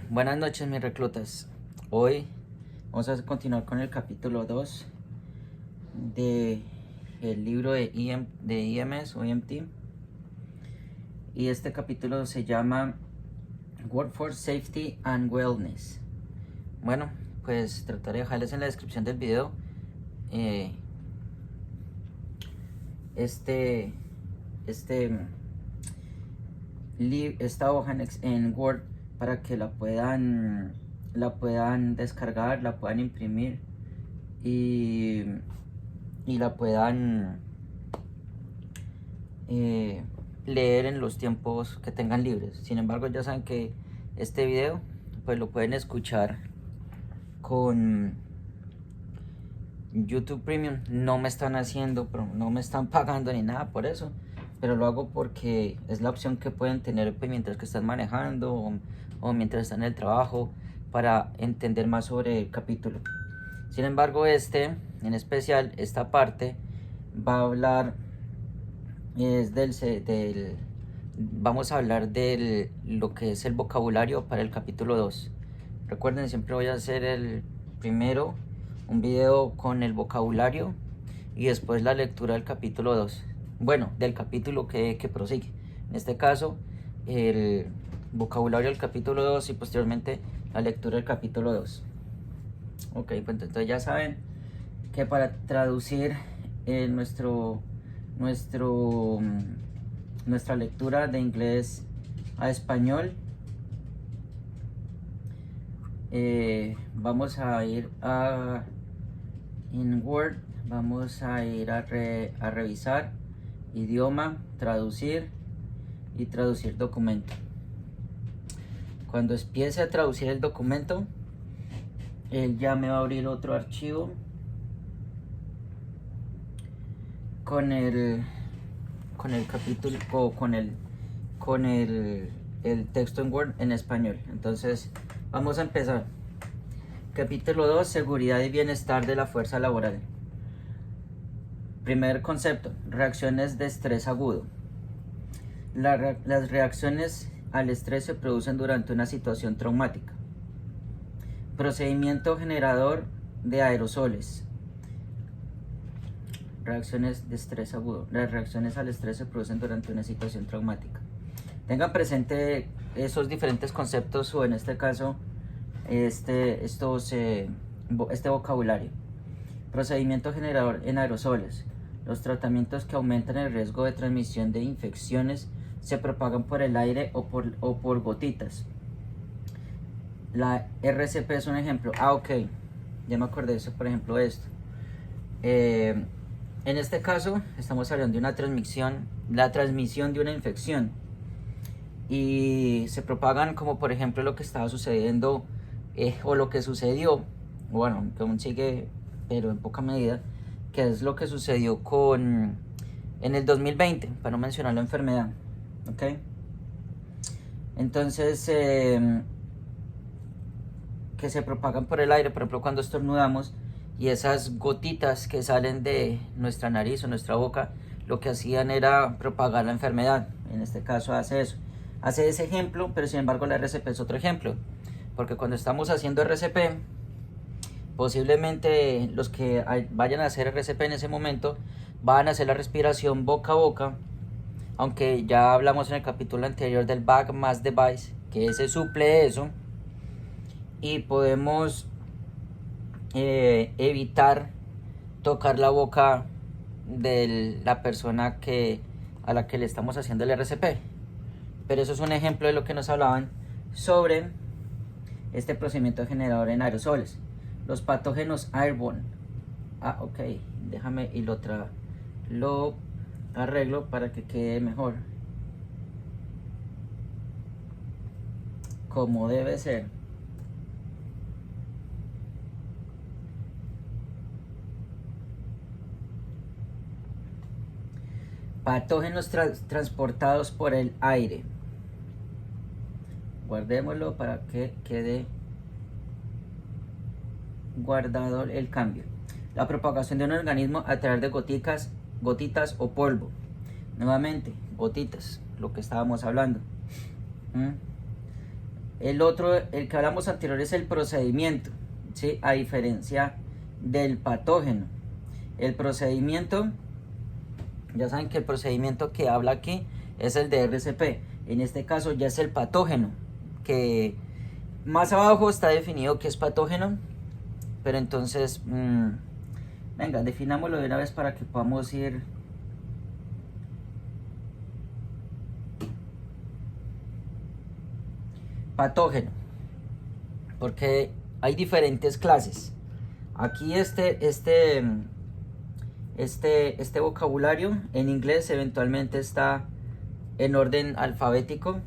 Buenas noches, mis reclutas. Hoy vamos a continuar con el capítulo 2 de el libro de IMS o EMT. Y este capítulo se llama Workforce Safety and Wellness. Bueno, pues trataré de dejarles en la descripción del video esta hoja en Word para que la puedan descargar, la puedan imprimir y la puedan leer en los tiempos que tengan libres. Sin embargo, ya saben que este video pues lo pueden escuchar con YouTube Premium. No me están no me están pagando ni nada por eso, pero lo hago porque es la opción que pueden tener pues, mientras que están manejando o mientras están en el trabajo, para entender más sobre el capítulo. Sin embargo, en especial, esta parte va a hablar vamos a hablar de lo que es el vocabulario para el capítulo 2. Recuerden, siempre voy a hacer el primero un video con el vocabulario y después la lectura del capítulo 2. Bueno, del capítulo que prosigue. En este caso, el vocabulario del capítulo 2 y posteriormente la lectura del capítulo 2. Ok, pues entonces ya saben que para traducir nuestra lectura de inglés a español, vamos a ir en Word, vamos a ir a revisar idioma, traducir y traducir documento. Cuando empiece a traducir el documento, él ya me va a abrir otro archivo con el capítulo o con el texto en Word en español. Entonces vamos a empezar. Capítulo 2, seguridad y bienestar de la fuerza laboral. Primer concepto, reacciones de estrés agudo. Las reacciones al estrés se producen durante una situación traumática. Procedimiento generador de aerosoles. Reacciones de estrés agudo. Las reacciones al estrés se producen durante una situación traumática. Tengan presente esos diferentes conceptos, o en este caso este vocabulario. Procedimiento generador en aerosoles. Los tratamientos que aumentan el riesgo de transmisión de infecciones se propagan por el aire o por gotitas. La RCP es un ejemplo. Ok, ya me acordé de eso, por ejemplo, esto. En este caso estamos hablando de una transmisión de una infección, y se propagan como por ejemplo lo que estaba sucediendo o lo que sucedió, bueno, que aún sigue pero en poca medida, que es lo que sucedió en el 2020, para no mencionar la enfermedad. Ok, entonces que se propagan por el aire, por ejemplo cuando estornudamos, y esas gotitas que salen de nuestra nariz o nuestra boca, lo que hacían era propagar la enfermedad. En este caso hace ese ejemplo, pero sin embargo la RCP es otro ejemplo, porque cuando estamos haciendo RCP, posiblemente los que vayan a hacer RCP en ese momento van a hacer la respiración boca a boca, aunque ya hablamos en el capítulo anterior del bag mask device, que ese suple eso, y podemos evitar tocar la boca de la persona a la que le estamos haciendo el RCP. Pero eso es un ejemplo de lo que nos hablaban sobre este procedimiento generador en aerosoles. Los patógenos airborne. Ok, déjame y lo arreglo para que quede mejor, como debe ser. Patógenos transportados por el aire. Guardémoslo para que quede guardado el cambio. La propagación de un organismo a través de gotitas o polvo. Nuevamente, gotitas, lo que estábamos hablando. El otro, el que hablamos anterior, es el procedimiento, ¿sí? A diferencia del patógeno. El procedimiento, ya saben que el procedimiento que habla aquí es el de RCP. En este caso ya es el patógeno, que más abajo está definido que es patógeno, pero entonces, venga, definámoslo de una vez para que podamos ir. Patógeno, porque hay diferentes clases. Aquí este vocabulario en inglés eventualmente está en orden alfabético,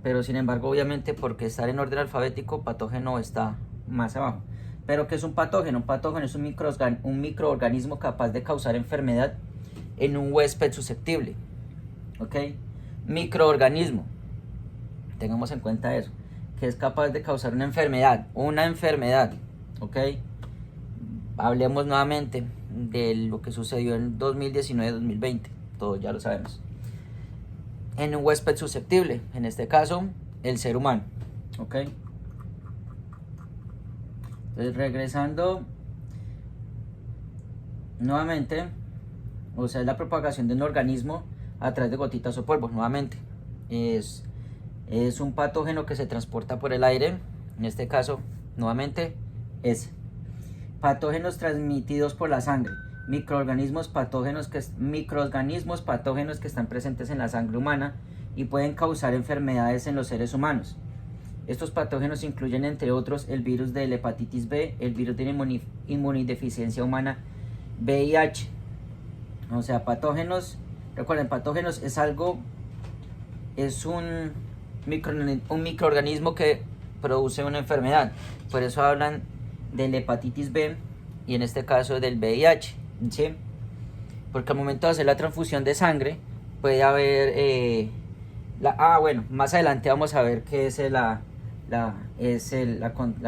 pero sin embargo, obviamente, porque estar en orden alfabético, patógeno está más abajo. Pero ¿qué es un patógeno? Un patógeno es un microorganismo capaz de causar enfermedad en un huésped susceptible. ¿Ok? Microorganismo, tengamos en cuenta eso, que es capaz de causar una enfermedad, ¿ok? Hablemos nuevamente de lo que sucedió en 2019-2020, todos ya lo sabemos. En un huésped susceptible, en este caso, el ser humano, ¿ok? Entonces, regresando nuevamente, o sea, es la propagación de un organismo a través de gotitas o polvos, nuevamente. Es un patógeno que se transporta por el aire, en este caso, nuevamente, es patógenos transmitidos por la sangre, microorganismos patógenos que están presentes en la sangre humana y pueden causar enfermedades en los seres humanos. Estos patógenos incluyen, entre otros, el virus de la hepatitis B, el virus de la inmunodeficiencia humana, VIH. O sea, patógenos, recuerden, patógenos es un microorganismo que produce una enfermedad. Por eso hablan de la hepatitis B y en este caso del VIH, ¿sí? Porque al momento de hacer la transfusión de sangre puede haber bueno, más adelante vamos a ver qué es la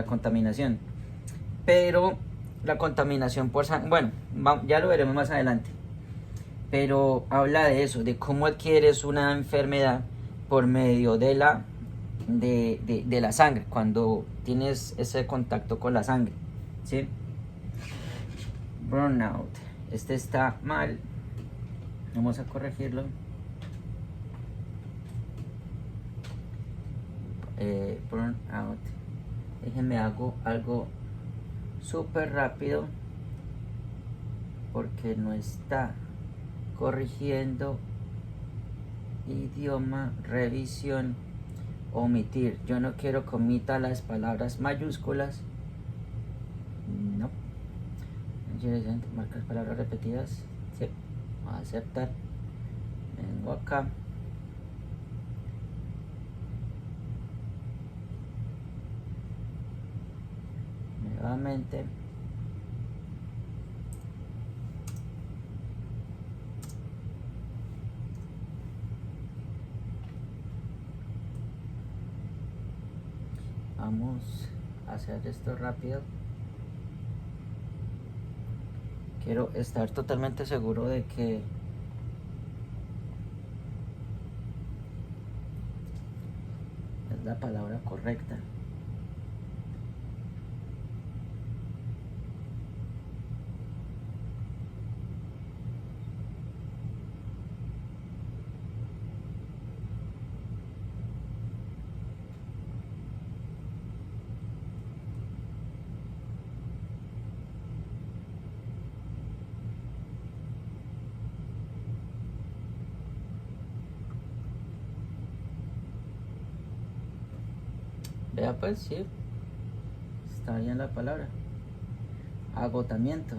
contaminación, pero la contaminación por sangre, bueno, ya lo veremos más adelante, pero habla de eso, de cómo adquieres una enfermedad por medio de la sangre, cuando tienes ese contacto con la sangre, ¿sí? Burnout, este está mal, vamos a corregirlo. Burnout, déjenme hago algo súper rápido porque no está corrigiendo. Idioma, revisión, omitir. Yo no quiero que omita las palabras mayúsculas. No. Marcar palabras repetidas. Sí. Aceptar. Vengo acá. Nuevamente. Vamos a hacer esto rápido. Quiero estar totalmente seguro de que es la palabra correcta. Vea pues, sí, está bien la palabra. Agotamiento.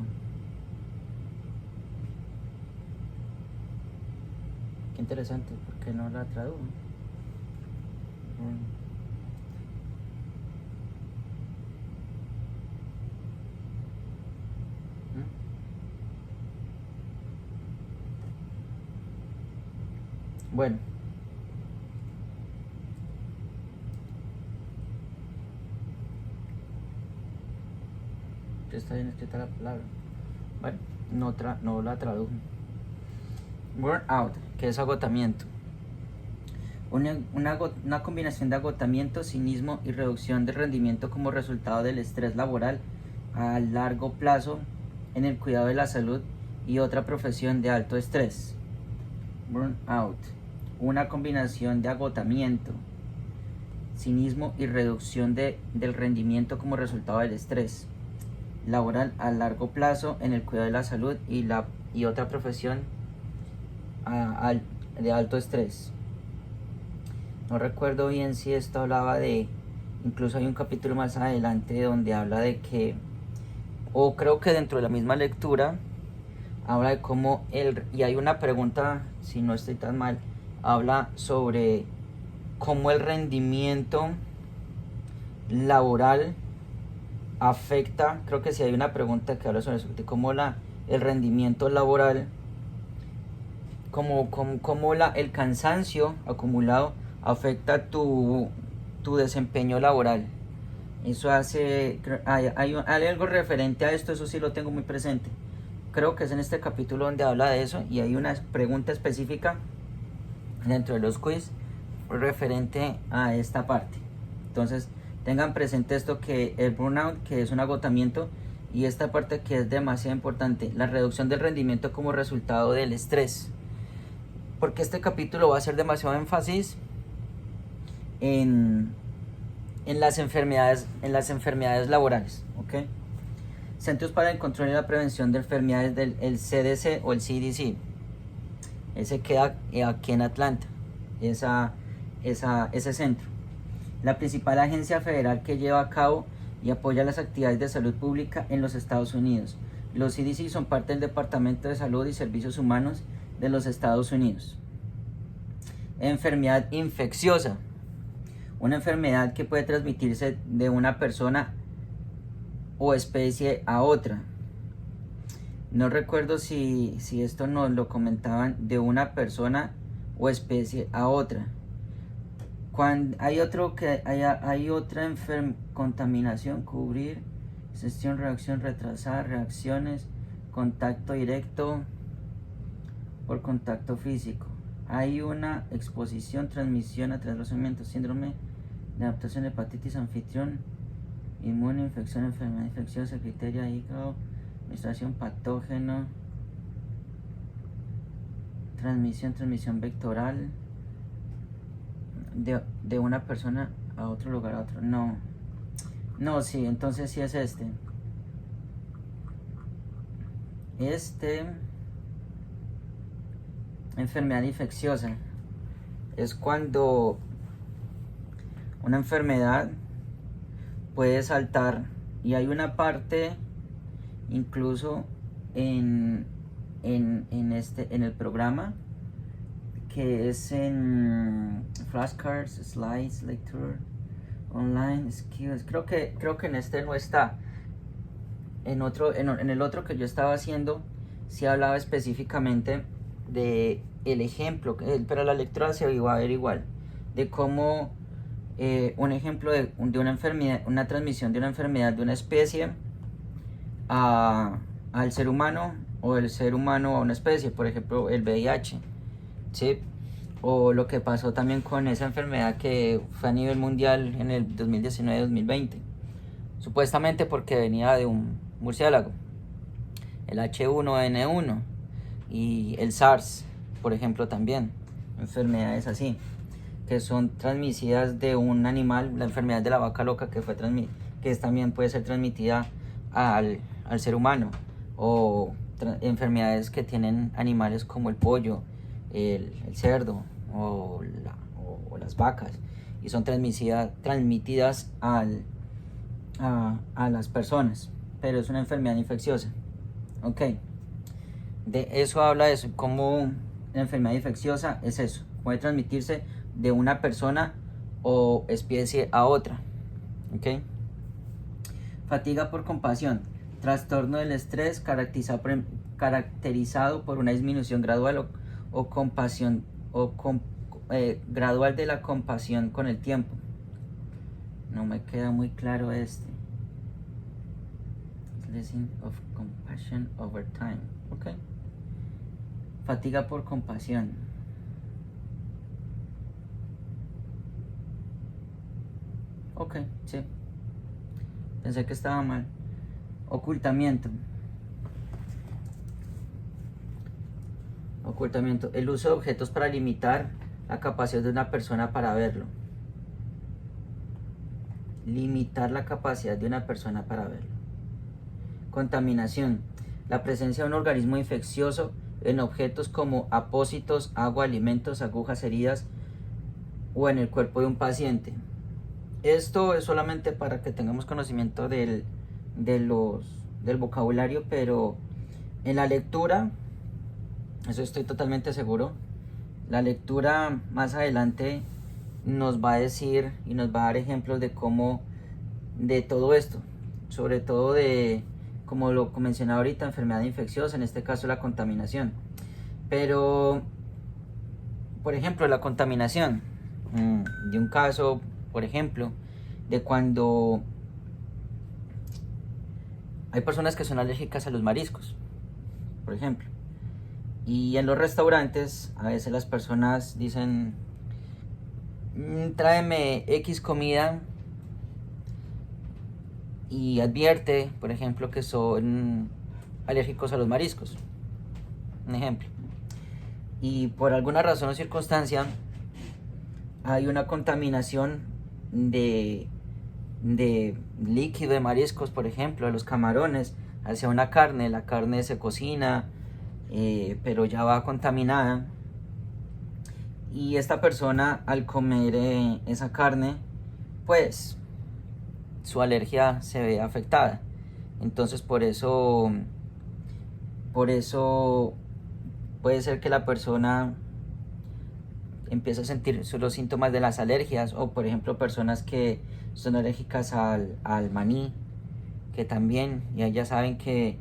Qué interesante, ¿por qué no la tradujo? Bueno. Está bien escrita la palabra. Bueno, no la tradujo. Burnout, que es agotamiento. Una combinación de agotamiento, cinismo y reducción de rendimiento como resultado del estrés laboral a largo plazo en el cuidado de la salud y otra profesión de alto estrés. Burnout. Una combinación de agotamiento, cinismo y reducción del rendimiento como resultado del estrés laboral a largo plazo en el cuidado de la salud y otra profesión de alto estrés. No recuerdo bien si esto hablaba de, incluso hay un capítulo más adelante donde habla de que, o creo que dentro de la misma lectura, habla de cómo y hay una pregunta, si no estoy tan mal, habla sobre cómo el rendimiento laboral afecta, creo que sí hay una pregunta que habla sobre eso, de cómo el rendimiento laboral, cómo el cansancio acumulado afecta tu desempeño laboral. Eso hay algo referente a esto, eso sí lo tengo muy presente. Creo que es en este capítulo donde habla de eso y hay una pregunta específica dentro de los quiz referente a esta parte. Entonces tengan presente esto, que el burnout, que es un agotamiento, y esta parte que es demasiado importante, la reducción del rendimiento como resultado del estrés, porque este capítulo va a hacer demasiado énfasis en las enfermedades laborales, ¿ok? Centros para el Control y la Prevención de Enfermedades del CDC o el CDC. Ese queda aquí en Atlanta, ese centro. La principal agencia federal que lleva a cabo y apoya las actividades de salud pública en los Estados Unidos. Los CDC son parte del Departamento de Salud y Servicios Humanos de los Estados Unidos. Enfermedad infecciosa. Una enfermedad que puede transmitirse de una persona o especie a otra. No recuerdo si esto nos lo comentaban, de una persona o especie a otra. Cuando hay otra contaminación, cubrir, gestión, reacción, retrasar, reacciones, contacto directo por contacto físico. Hay una exposición, transmisión a través de los alimentos, síndrome de adaptación, hepatitis, anfitrión, inmune, infección, enfermedad infecciosa, criteria, hígado, administración, patógeno, transmisión vectoral de una persona a otro lugar a otro. Sí, entonces sí es enfermedad infecciosa es cuando una enfermedad puede saltar, y hay una parte incluso en el programa que es en flashcards, slides, lecture, online, skills. Creo que en este no está. En el otro que yo estaba haciendo sí hablaba específicamente de el ejemplo, pero la lectura se iba a ver igual, de cómo un ejemplo de una enfermedad, una transmisión de una enfermedad de una especie al ser humano, o el ser humano a una especie, por ejemplo el VIH, ¿sí? O lo que pasó también con esa enfermedad que fue a nivel mundial en el 2019-2020, supuestamente porque venía de un murciélago, el H1N1 y el SARS, por ejemplo, también, enfermedades así, que son transmitidas de un animal, la enfermedad de la vaca loca que también puede ser transmitida al ser humano, o enfermedades que tienen animales como el pollo, el cerdo o las vacas, y son transmitidas a las personas, pero es una enfermedad infecciosa. Ok, de eso habla eso, como la enfermedad infecciosa es eso, puede transmitirse de una persona o especie a otra. Ok, fatiga por compasión, trastorno del estrés caracterizado por una disminución gradual o compasión gradual de la compasión con el tiempo. No me queda muy claro Lesson of compassion over time. Ok, fatiga por compasión. Ok, sí. Pensé que estaba mal. Ocultamiento. Ocultamiento. El uso de objetos para limitar la capacidad de una persona para verlo. Limitar la capacidad de una persona para verlo. Contaminación. La presencia de un organismo infeccioso en objetos como apósitos, agua, alimentos, agujas, heridas o en el cuerpo de un paciente. Esto es solamente para que tengamos conocimiento del vocabulario, pero en la lectura, eso estoy totalmente seguro, la lectura más adelante nos va a decir y nos va a dar ejemplos de cómo, de todo esto, sobre todo de, como lo mencionaba ahorita, enfermedad infecciosa, en este caso la contaminación. Pero, por ejemplo, la contaminación, de un caso, por ejemplo, de cuando hay personas que son alérgicas a los mariscos, por ejemplo. Y en los restaurantes, a veces las personas dicen, tráeme X comida, y advierte, por ejemplo, que son alérgicos a los mariscos. Un ejemplo. Y por alguna razón o circunstancia, hay una contaminación de líquido de mariscos, por ejemplo, de los camarones, hacia una carne. La carne se cocina, pero ya va contaminada. Y esta persona, al comer esa carne, pues su alergia se ve afectada. Entonces por eso puede ser que la persona empiece a sentir los síntomas de las alergias, o por ejemplo personas que son alérgicas al maní, que también ya saben que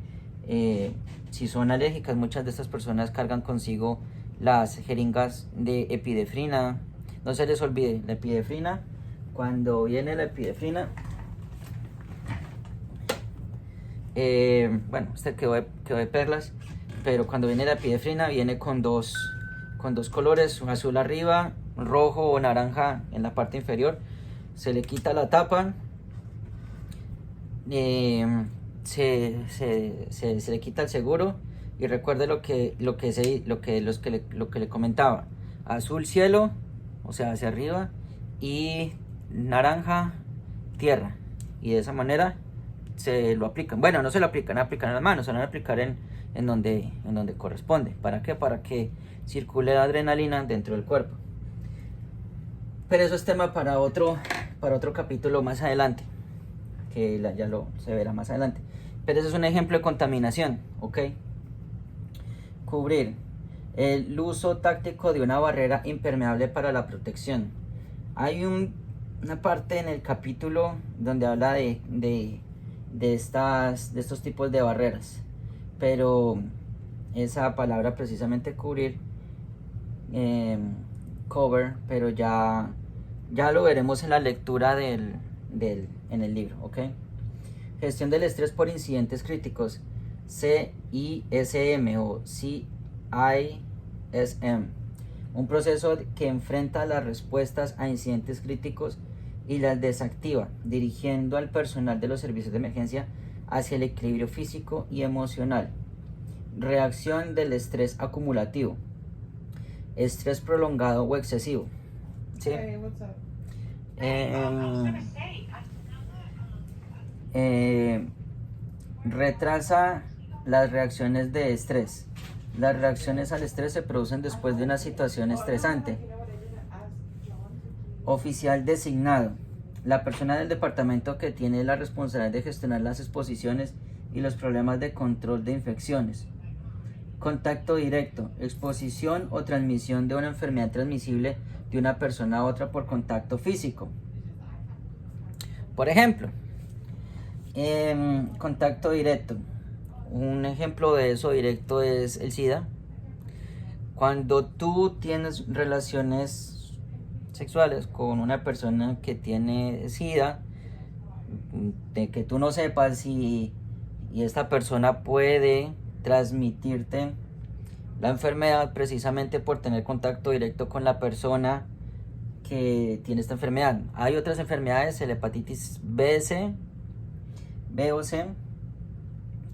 si son alérgicas, muchas de estas personas cargan consigo las jeringas de epinefrina. No se les olvide, la epinefrina, cuando viene la epinefrina, bueno, este quedó de perlas, pero cuando viene la epinefrina viene con dos colores, un azul arriba, rojo o naranja en la parte inferior. Se le quita la tapa, se le quita el seguro, y recuerde lo que le comentaba: azul cielo, o sea, hacia arriba, y naranja tierra, y de esa manera se lo aplican. Bueno, no se lo aplican en las manos, se lo van a aplicar en donde corresponde. ¿Para qué? Para que circule la adrenalina dentro del cuerpo. Pero eso es tema para otro capítulo más adelante, que se verá más adelante. Pero eso es un ejemplo de contaminación, ¿ok? Cubrir. El uso táctico de una barrera impermeable para la protección. Hay una parte en el capítulo donde habla de estos tipos de barreras, pero esa palabra precisamente cubrir, cover, pero ya lo veremos en la lectura en el libro, ¿ok? Gestión del estrés por incidentes críticos, CISM o CISM, un proceso que enfrenta las respuestas a incidentes críticos y las desactiva, dirigiendo al personal de los servicios de emergencia hacia el equilibrio físico y emocional. Reacción del estrés acumulativo, estrés prolongado o excesivo. ¿Sí? Hey, what's up? Retrasa las reacciones de estrés. Las reacciones al estrés se producen después de una situación estresante. Oficial designado, la persona del departamento que tiene la responsabilidad de gestionar las exposiciones y los problemas de control de infecciones. Contacto directo, exposición o transmisión de una enfermedad transmisible de una persona a otra por contacto físico. Por ejemplo, contacto directo. Un ejemplo de eso directo es el SIDA. Cuando tú tienes relaciones sexuales con una persona que tiene SIDA, de que tú no sepas y esta persona puede transmitirte la enfermedad precisamente por tener contacto directo con la persona que tiene esta enfermedad. Hay otras enfermedades, el hepatitis B, C, B o C,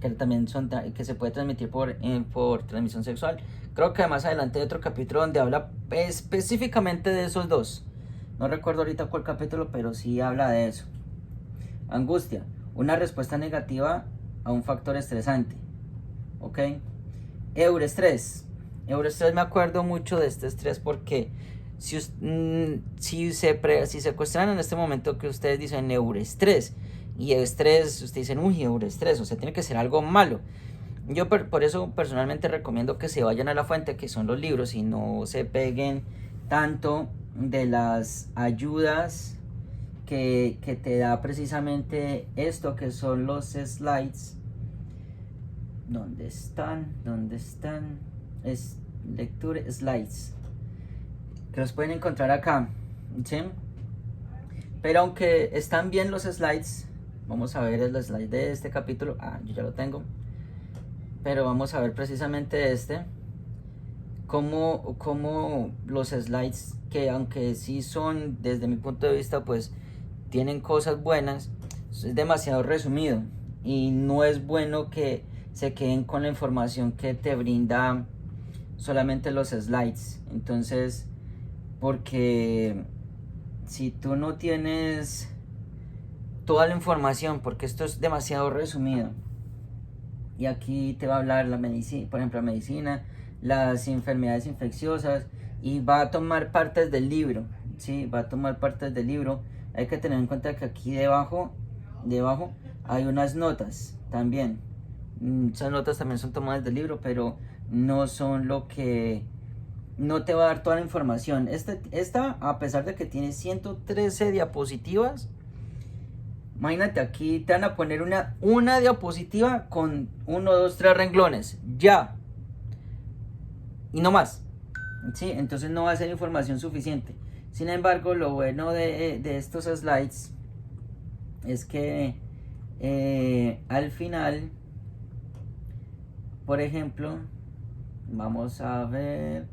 que también que se puede transmitir por transmisión sexual. Creo que más adelante hay otro capítulo donde habla específicamente de esos dos. No recuerdo ahorita cuál capítulo, pero sí habla de eso. Angustia, una respuesta negativa a un factor estresante. ¿Ok? Eurestrés. Eurestrés, me acuerdo mucho de este estrés porque si se cuestionan en este momento que ustedes dicen eurestrés y estrés, ustedes dicen, uy, eurestrés, o sea, tiene que ser algo malo. Yo por eso personalmente recomiendo que se vayan a la fuente, que son los libros, y no se peguen tanto de las ayudas que te da precisamente esto, que son los slides. ¿Dónde están? Es lectura slides, que los pueden encontrar acá, ¿sí? Pero aunque están bien los slides, vamos a ver el slide de este capítulo. Yo ya lo tengo, pero vamos a ver precisamente cómo los slides, que aunque sí son, desde mi punto de vista, pues tienen cosas buenas, es demasiado resumido y no es bueno que se queden con la información que te brinda solamente los slides. Entonces, porque si tú no tienes toda la información, porque esto es demasiado resumido, y aquí te va a hablar la medicina, por ejemplo, la medicina, las enfermedades infecciosas, y va a tomar partes del libro, ¿sí? Va a tomar partes del libro. Hay que tener en cuenta que aquí debajo hay unas notas también. Esas notas también son tomadas del libro, pero no son no te va a dar toda la información. Esta, a pesar de que tiene 113 diapositivas, imagínate, aquí te van a poner una diapositiva con 1, 2, 3 renglones, ya, y no más, ¿sí? Entonces no va a ser información suficiente. Sin embargo, lo bueno de estos slides es que al final, por ejemplo, vamos a ver,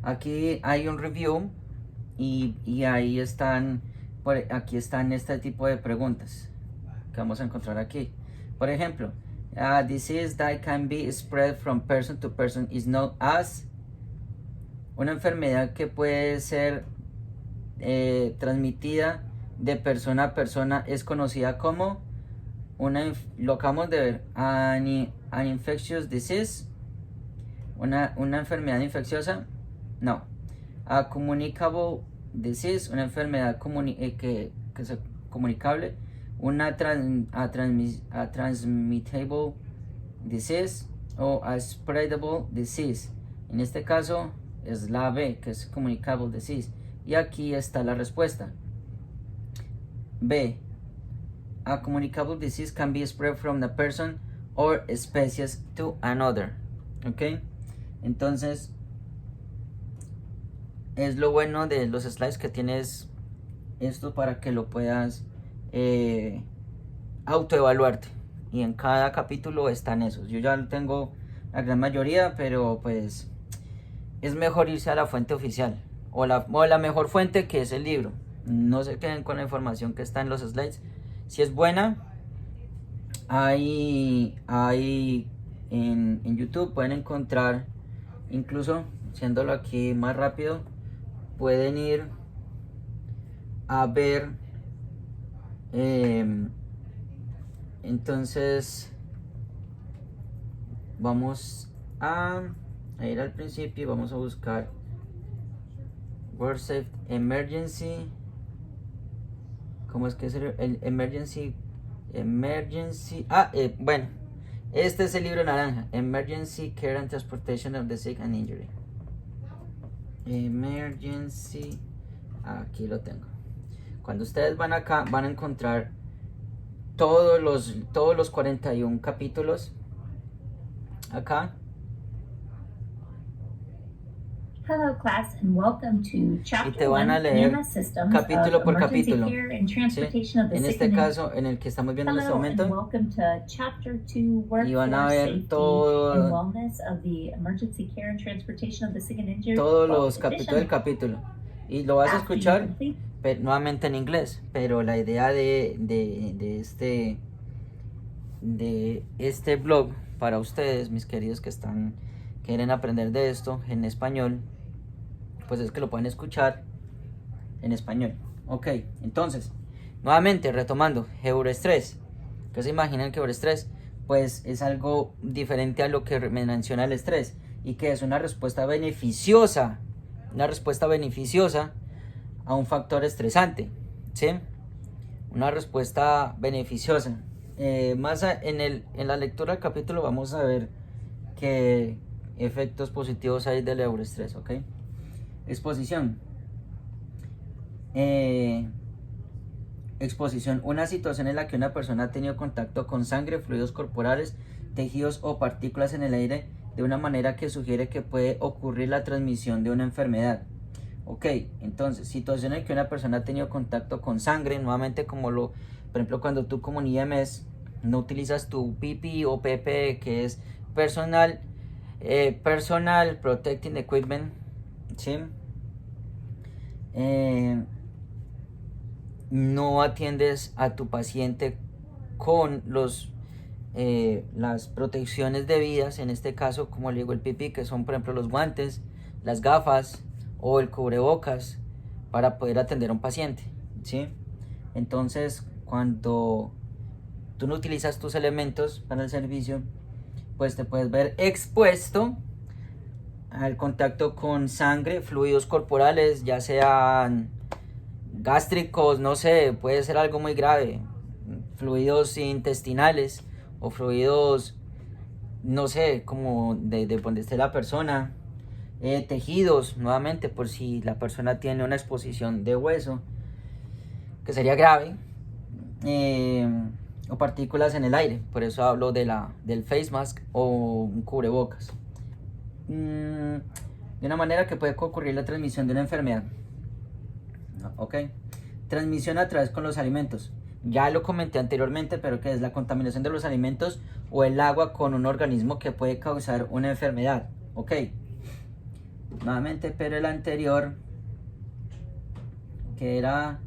aquí hay un review y ahí están, aquí están este tipo de preguntas que vamos a encontrar aquí. Por ejemplo, disease that can be spread from person to person is known as. Una enfermedad que puede ser transmitida de persona a persona es conocida como lo acabamos de ver, an infectious disease, una enfermedad infecciosa. No, a communicable disease, una enfermedad que es comunicable, a transmittable disease o a spreadable disease. En este caso es la B, que es communicable disease, y aquí está la respuesta. B, a communicable disease can be spread from a person or species to another. ¿Ok? Entonces, es lo bueno de los slides, que tienes esto para que lo puedas autoevaluarte, y en cada capítulo están esos. Yo ya tengo la gran mayoría, pero pues es mejor irse a la fuente oficial o la mejor fuente, que es el libro. No se queden con la información que está en los slides. Si es buena, hay en YouTube pueden encontrar, incluso haciéndolo aquí más rápido, pueden ir a ver. Entonces vamos a ir al principio y vamos a buscar World Safe Emergency. ¿Cómo es que es el emergency? Bueno, este es el libro naranja, Emergency Care and Transportation of the Sick and Injured. Emergency, aquí lo tengo. Cuando ustedes van acá, van a encontrar todos los 41 capítulos acá. Hello class and welcome to Y Chapter te van a 1 leer EMS Systems capítulo of por Emergency capítulo, Care and ¿sí? Transportation of the En Sick este and caso, en el que estamos viendo en este Hello and momento, welcome to Chapter 2 y van a Workforce ver Safety and todo, Wellness of the Emergency Care and Transportation of the Sick and Injured. todos Well, los capítulos del capítulo. Y lo vas a after you escuchar complete nuevamente en inglés, pero la idea de este blog para ustedes, mis queridos que quieren aprender de esto en español, pues es que lo pueden escuchar en español. Ok, entonces, nuevamente retomando, Euroestrés. ¿Qué se imaginan que Euroestrés? Pues es algo diferente a lo que me menciona el estrés, y que es una respuesta beneficiosa a un factor estresante, ¿sí? Una respuesta beneficiosa. En la lectura del capítulo vamos a ver qué efectos positivos hay del euroestrés, ¿ok? Exposición. Exposición, una situación en la que una persona ha tenido contacto con sangre, fluidos corporales, tejidos o partículas en el aire de una manera que sugiere que puede ocurrir la transmisión de una enfermedad. Ok, entonces, situación en la que una persona ha tenido contacto con sangre, nuevamente por ejemplo, cuando tú como un IMS no utilizas tu PPE o PPE, que es Personal Protecting Equipment, ¿sí? No atiendes a tu paciente con las protecciones debidas, en este caso, como le digo, el PPE, que son por ejemplo los guantes, las gafas o el cubrebocas para poder atender a un paciente, ¿sí? Entonces, cuando tú no utilizas tus elementos para el servicio, pues te puedes ver expuesto al contacto con sangre, fluidos corporales, ya sean gástricos, no sé, puede ser algo muy grave, fluidos intestinales o fluidos, no sé, como de donde esté la persona, tejidos, nuevamente, por si la persona tiene una exposición de hueso, que sería grave, o partículas en el aire, por eso hablo del face mask o un cubrebocas. De una manera que puede ocurrir la transmisión de una enfermedad. Ok, transmisión a través con los alimentos. Ya lo comenté anteriormente, pero que es la contaminación de los alimentos o el agua con un organismo que puede causar una enfermedad. Ok, nuevamente, pero el anterior, que era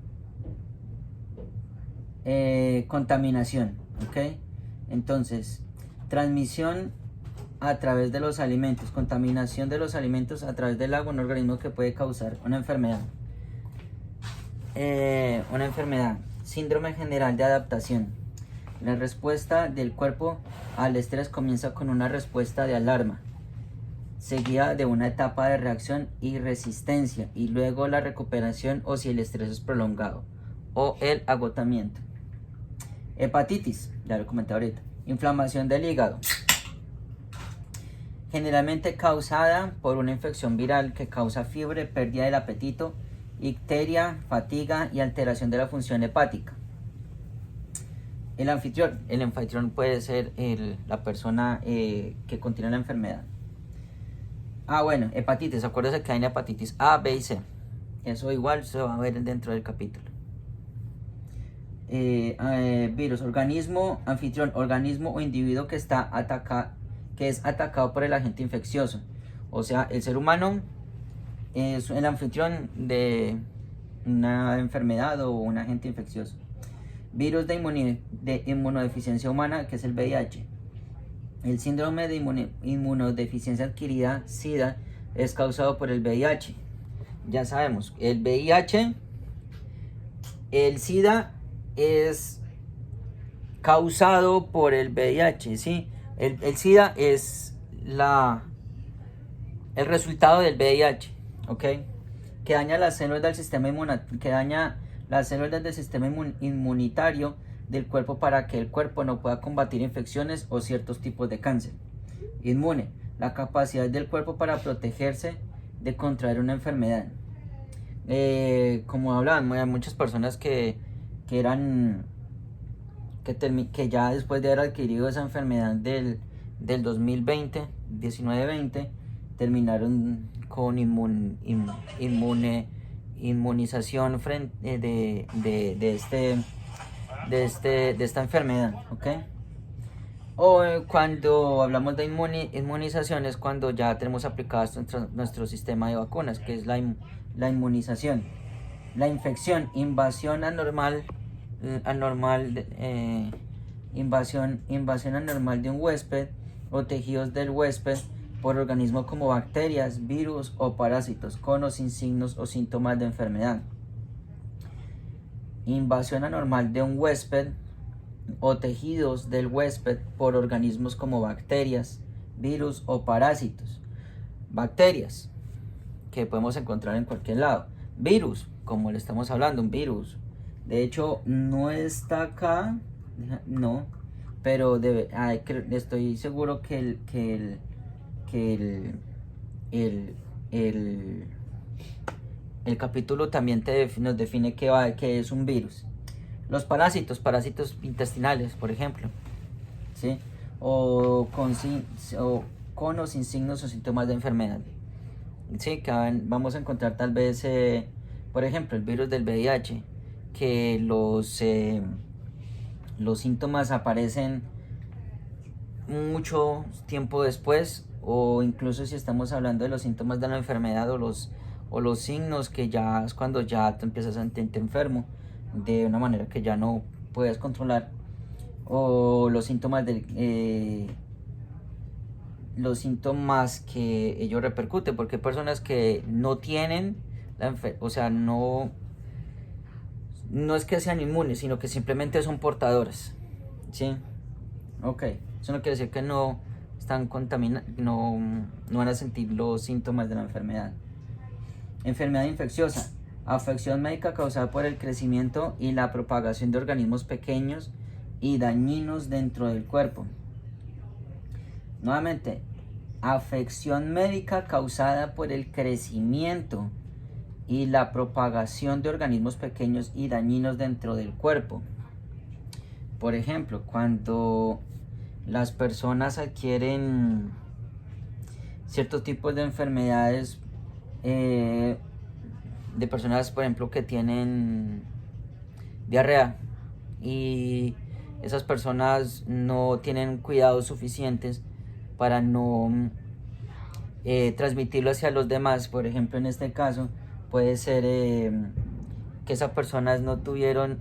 contaminación. Ok, entonces, transmisión a través de los alimentos, contaminación de los alimentos a través del agua, un organismo que puede causar una enfermedad. Síndrome general de adaptación. La respuesta del cuerpo al estrés comienza con una respuesta de alarma, seguida de una etapa de reacción y resistencia, y luego la recuperación o si el estrés es prolongado, o el agotamiento. Hepatitis, ya lo comenté ahorita. Inflamación del hígado, generalmente causada por una infección viral que causa fiebre, pérdida del apetito, icteria, fatiga y alteración de la función hepática. El anfitrión puede ser la persona que contiene la enfermedad. Bueno, hepatitis, acuérdense que hay hepatitis A, B y C. Eso igual se va a ver dentro del capítulo. Virus, anfitrión, organismo o individuo que es atacado por el agente infeccioso. O sea, el ser humano es el anfitrión de una enfermedad o un agente infeccioso. Virus de inmunodeficiencia humana, que es el VIH. El síndrome de inmunodeficiencia adquirida, SIDA, es causado por el VIH. Ya sabemos, el VIH, el SIDA es causado por el VIH, ¿sí? El SIDA es el resultado del VIH, ¿ok? Que daña las células del sistema inmunitario del cuerpo para que el cuerpo no pueda combatir infecciones o ciertos tipos de cáncer. Inmune, la capacidad del cuerpo para protegerse de contraer una enfermedad. Como hablaban, hay muchas personas que ya después de haber adquirido esa enfermedad del 2020, 19-20, terminaron con inmunización frente de esta enfermedad, ¿ok? O cuando hablamos de inmunización es cuando ya tenemos aplicado nuestro sistema de vacunas, que es la inmunización. La infección, invasión anormal de un huésped o tejidos del huésped por organismos como bacterias, virus o parásitos, con o sin signos o síntomas de enfermedad. Invasión anormal de un huésped o tejidos del huésped por organismos como bacterias, virus o parásitos. Bacterias, que podemos encontrar en cualquier lado. Virus, como le estamos hablando, un virus. De hecho, no está acá, no, pero estoy seguro que el capítulo también nos define qué es un virus. Los parásitos intestinales, por ejemplo, ¿sí? O con o sin signos o síntomas de enfermedad. Sí, que vamos a encontrar tal vez, por ejemplo, el virus del VIH, que los síntomas aparecen mucho tiempo después, o incluso si estamos hablando de los síntomas de la enfermedad o los signos, que ya es cuando ya te empiezas a sentirte enfermo de una manera que ya no puedes controlar, o los síntomas que ello repercute, porque hay personas que no tienen o sea, no es que sean inmunes, sino que simplemente son portadoras, ¿sí? Ok, eso no quiere decir que no están contaminados, no van a sentir los síntomas de la enfermedad. Enfermedad infecciosa, afección médica causada por el crecimiento y la propagación de organismos pequeños y dañinos dentro del cuerpo. Nuevamente, afección médica causada por el crecimiento y la propagación de organismos pequeños y dañinos dentro del cuerpo. Por ejemplo, cuando las personas adquieren ciertos tipos de enfermedades, de personas, por ejemplo, que tienen diarrea, y esas personas no tienen cuidados suficientes para no transmitirlo hacia los demás. Por ejemplo, en este caso puede ser que esas personas no tuvieron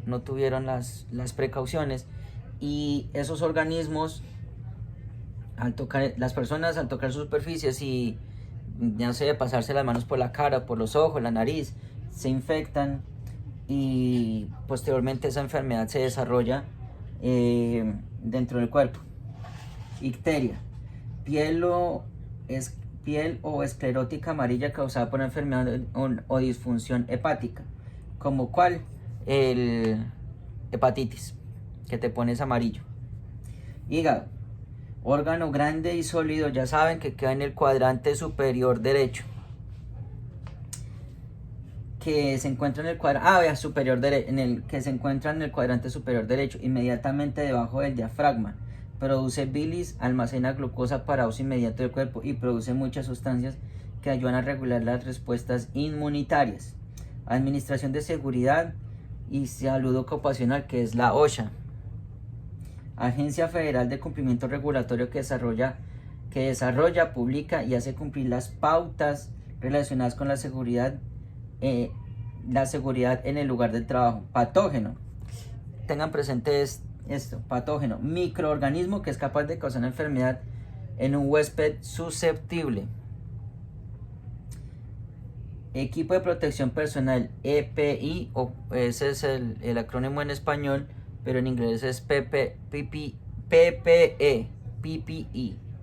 las precauciones, y esos organismos, al tocar sus superficies y no sé, pasarse las manos por la cara, por los ojos, la nariz, se infectan, y posteriormente esa enfermedad se desarrolla dentro del cuerpo. Icteria, piel o esclerótica amarilla causada por una enfermedad o disfunción hepática, como cuál, el hepatitis, que te pones amarillo. Hígado, órgano grande y sólido, ya saben que queda en el cuadrante superior derecho, que se encuentra en el cuadrante superior derecho, que se encuentra en el cuadrante superior derecho, inmediatamente debajo del diafragma. Produce bilis, almacena glucosa para uso inmediato del cuerpo y produce muchas sustancias que ayudan a regular las respuestas inmunitarias. Administración de Seguridad y Salud Ocupacional, que es la OSHA. Agencia Federal de Cumplimiento Regulatorio que desarrolla, publica y hace cumplir las pautas relacionadas con la seguridad en el lugar de trabajo. Patógeno. Tengan presente esto, patógeno, microorganismo que es capaz de causar una enfermedad en un huésped susceptible. Equipo de protección personal, EPI, ese es el acrónimo en español, pero en inglés es PPE,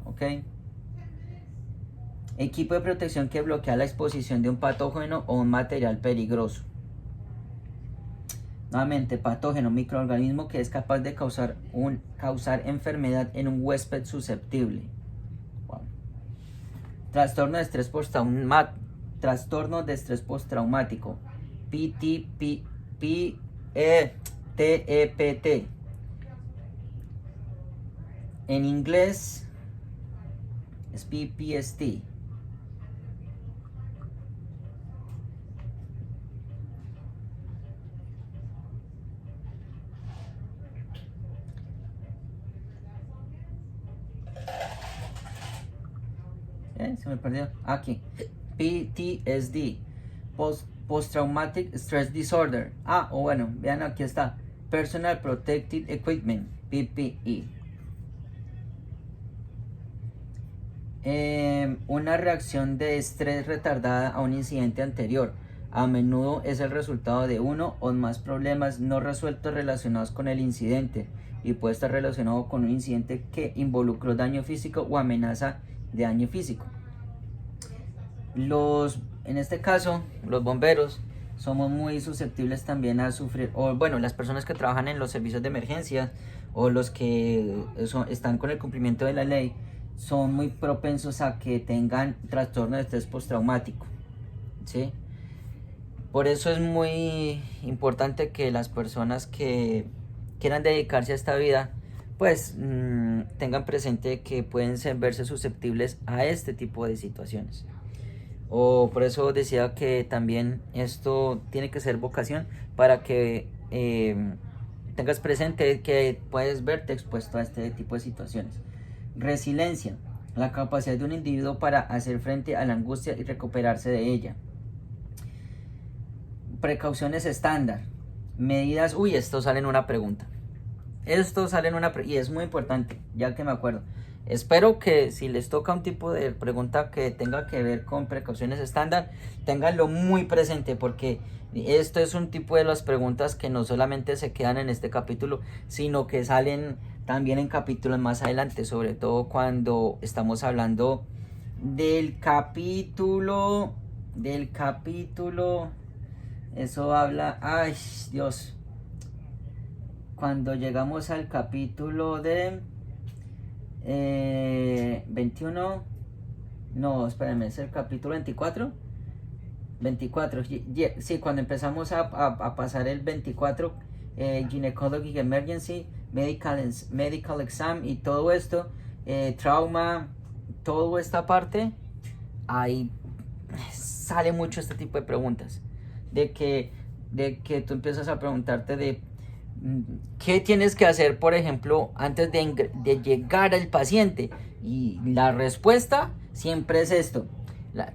¿ok? Equipo de protección que bloquea la exposición de un patógeno o un material peligroso. Nuevamente, patógeno, microorganismo que es capaz de causar enfermedad en un huésped susceptible. Wow. Trastorno de estrés postraumático, TEPT. En inglés es PPST. Se me perdió. Aquí. PTSD. Post-Traumatic Stress Disorder. O bueno, vean, aquí está. Personal Protective Equipment. PPE. Una reacción de estrés retardada a un incidente anterior. A menudo es el resultado de uno o más problemas no resueltos relacionados con el incidente y puede estar relacionado con un incidente que involucró daño físico o amenaza de daño físico. En este caso, los bomberos somos muy susceptibles también a sufrir, o bueno, las personas que trabajan en los servicios de emergencia o los que están con el cumplimiento de la ley son muy propensos a que tengan trastorno de estrés postraumático, ¿sí? Por eso es muy importante que las personas que quieran dedicarse a esta vida, pues tengan presente que pueden verse susceptibles a este tipo de situaciones. O por eso decía que también esto tiene que ser vocación para que tengas presente que puedes verte expuesto a este tipo de situaciones. Resiliencia, la capacidad de un individuo para hacer frente a la angustia y recuperarse de ella. Precauciones estándar, medidas, esto sale en una pregunta. Y es muy importante, ya que me acuerdo. Espero que si les toca un tipo de pregunta que tenga que ver con precauciones estándar, ténganlo muy presente, porque esto es un tipo de las preguntas que no solamente se quedan en este capítulo, sino que salen también en capítulos más adelante, sobre todo cuando estamos hablando del capítulo, eso habla, ay Dios, cuando llegamos al capítulo de 21, no, espérenme, es el capítulo 24, sí, cuando empezamos a pasar el 24, Gynecologic Emergency, medical Exam y todo esto, trauma, toda esta parte, ahí sale mucho este tipo de preguntas, de que tú empiezas a preguntarte de ¿qué tienes que hacer, por ejemplo, antes de llegar al paciente? Y la respuesta siempre es esto,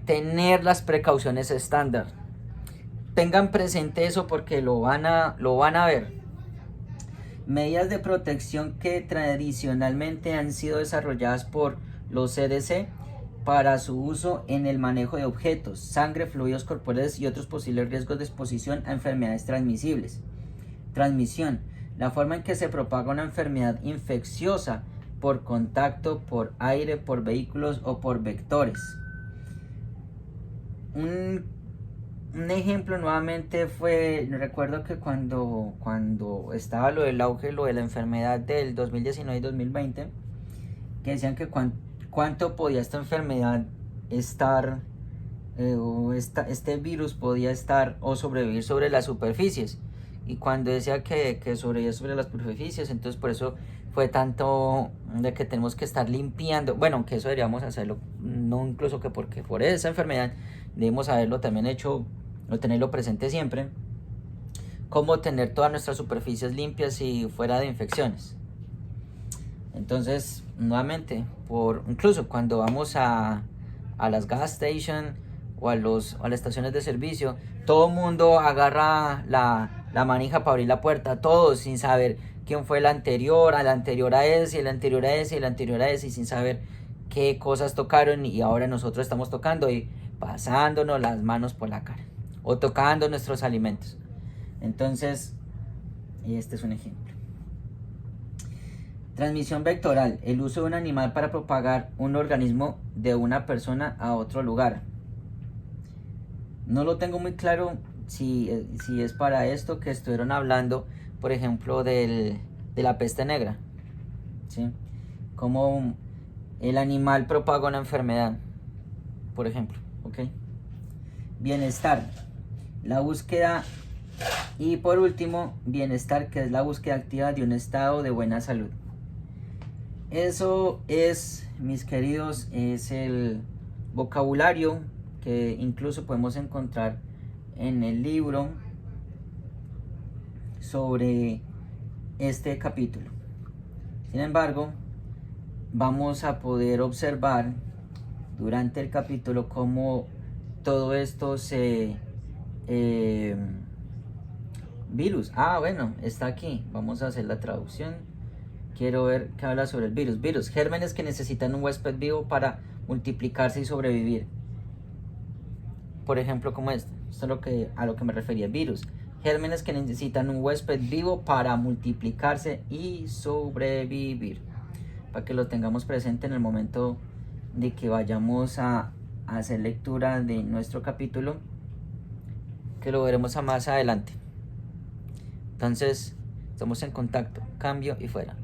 tener las precauciones estándar. Tengan presente eso porque lo van a ver. Medidas de protección que tradicionalmente han sido desarrolladas por los CDC para su uso en el manejo de objetos, sangre, fluidos corporales y otros posibles riesgos de exposición a enfermedades transmisibles. Transmisión, la forma en que se propaga una enfermedad infecciosa por contacto, por aire, por vehículos o por vectores. Un ejemplo nuevamente fue, recuerdo que cuando estaba lo del auge, lo de la enfermedad del 2019 y 2020, que decían que cuánto podía esta enfermedad estar, este virus podía estar o sobrevivir sobre las superficies. Y cuando decía que sobrevivía sobre las superficies, entonces por eso fue tanto de que tenemos que estar limpiando, bueno, que eso deberíamos hacerlo, no incluso que porque por esa enfermedad debemos haberlo también hecho, o tenerlo presente siempre, cómo tener todas nuestras superficies limpias y fuera de infecciones. Entonces, nuevamente, incluso cuando vamos a las gas stations o a las estaciones de servicio, todo el mundo agarra la manija para abrir la puerta, todos sin saber quién fue el anterior a ese, el anterior a ese, el anterior a ese, y sin saber qué cosas tocaron, y ahora nosotros estamos tocando y pasándonos las manos por la cara o tocando nuestros alimentos. Entonces, este es un ejemplo. Transmisión vectoral, el uso de un animal para propagar un organismo de una persona a otro lugar. No lo tengo muy claro si es para esto que estuvieron hablando, por ejemplo, de la peste negra, ¿sí? Como el animal propaga una enfermedad, por ejemplo, ¿ok? Bienestar, la búsqueda, y por último, bienestar, que es la búsqueda activa de un estado de buena salud. Eso es, mis queridos, es el vocabulario que incluso podemos encontrar en el libro sobre este capítulo. Sin embargo, vamos a poder observar durante el capítulo cómo todo esto se... virus. Bueno, está aquí. Vamos a hacer la traducción. Quiero ver qué habla sobre el virus. Virus, gérmenes que necesitan un huésped vivo para multiplicarse y sobrevivir. Por ejemplo, como este. Esto es a lo que me refería. Virus, gérmenes que necesitan un huésped vivo para multiplicarse y sobrevivir. Para que lo tengamos presente en el momento de que vayamos a hacer lectura de nuestro capítulo, que lo veremos a más adelante. Entonces, estamos en contacto. Cambio y fuera.